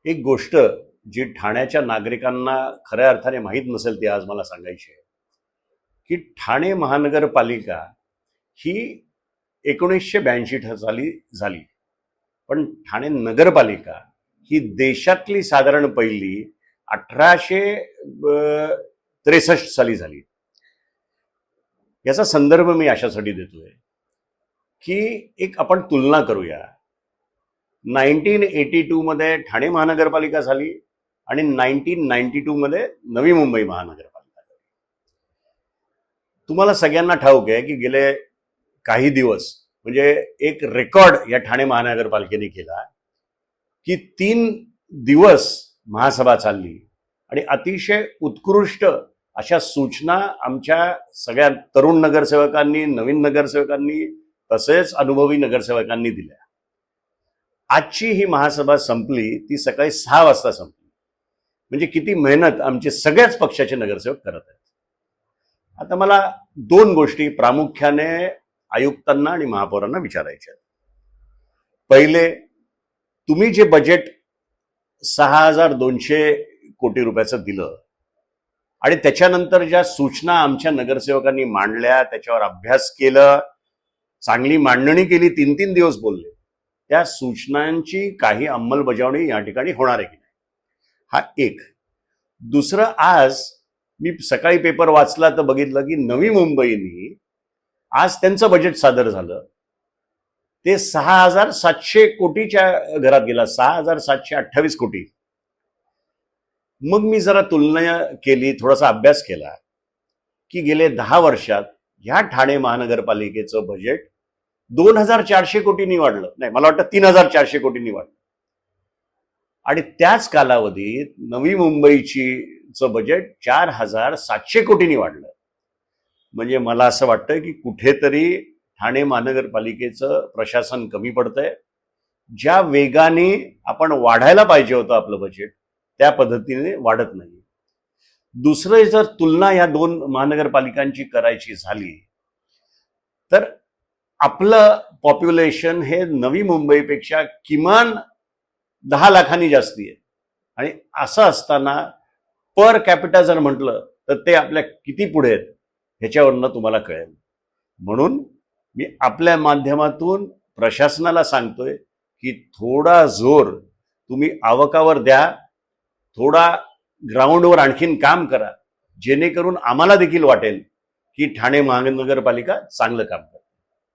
एक गोष्ट जी ठाण्याच्या नागरिकांना खऱ्या अर्थाने माहीत नसेल ती आज मला सांगायची आहे की ठाणे महानगरपालिका ही 1982 साली झाली, पण ठाणे नगरपालिका ही देशातली साधारण पहिली 1863 साली झाली. याचा संदर्भ मी अशासाठी देतोय की एक आपण तुलना करूया. 1982 मध्ये ठाणे महानगरपालिका झाली आणि 1992 मध्ये नवी मुंबई महानगरपालिका झाली. तुम्हाला सगळ्यांना ठाऊक आहे की गेले काही दिवस म्हणजे एक रेकॉर्ड या ठाणे महानगरपालिकेने केला की 3 दिवस महासभा चालली आणि अतिशय उत्कृष्ट अशा सूचना आमच्या सगळ्या तरुण नगरसेवकांनी, नवीन नगरसेवकांनी, तसेच अनुभवी नगरसेवकांनी दिल्या. आजची ही महासभा संपली ती सकाळी 6 वाजता संपली. म्हणजे किती मेहनत आमचे सगळ्याच पक्षाचे नगरसेवक करत आहेत. आता मला 2 गोष्टी प्रामुख्याने आयुक्तांना आणि महापौरांना विचारायच्या. पहिले, तुम्ही जे बजेट 6200 कोटी रुपयाचं दिलं आणि त्याच्यानंतर ज्या सूचना आमच्या नगरसेवकांनी मांडल्या, त्याच्यावर अभ्यास केलं, चांगली मांडणी केली, 3-3 दिवस बोलले, त्या सूचनांची काही अंमलबजावणी या ठिकाणी होणार आहे की नाही, हा एक. दुसरं, आज मी सकाळी पेपर वाचला तर बघितलं की नवी मुंबईनी आज त्यांचं बजेट सादर झालं, ते 6700 कोटीच्या घरात गेला, 6728 कोटी. मग मी जरा तुलना केली, थोडासा अभ्यास केला की गेले 10 वर्षात ह्या ठाणे महानगरपालिकेचं बजेट 2400 कोटींनी वाढलं, नाही मला वाटतं 3400 कोटींनी वाढलं. आणि त्याच कालावधीत नवी मुंबईची बजेट 4700 कोटींनी वाढलं. म्हणजे मला असं वाटतं की कुठेतरी ठाणे महानगरपालिकेचं प्रशासन कमी पडतंय. ज्या वेगाने आपण वाढायला पाहिजे होतं आपलं बजेट, त्या पद्धतीने वाढत नाही. दुसरं, जर तुलना या 2 महानगरपालिकांची करायची झाली तर आपलं पॉप्युलेशन हे नवी मुंबईपेक्षा किमान 10 लाखांनी जास्ती आहे. आणि असं असताना पर कॅपिटा जर म्हटलं तर ते आपल्या किती पुढे आहेत ह्याच्यावरनं तुम्हाला कळेल. म्हणून मी आपल्या माध्यमातून प्रशासनाला सांगतोय की थोडा जोर तुम्ही आवकावर द्या, थोडा ग्राउंडवर आणखीन काम करा, जेणेकरून आम्हाला देखील वाटेल की ठाणे महानगरपालिका चांगलं काम करते.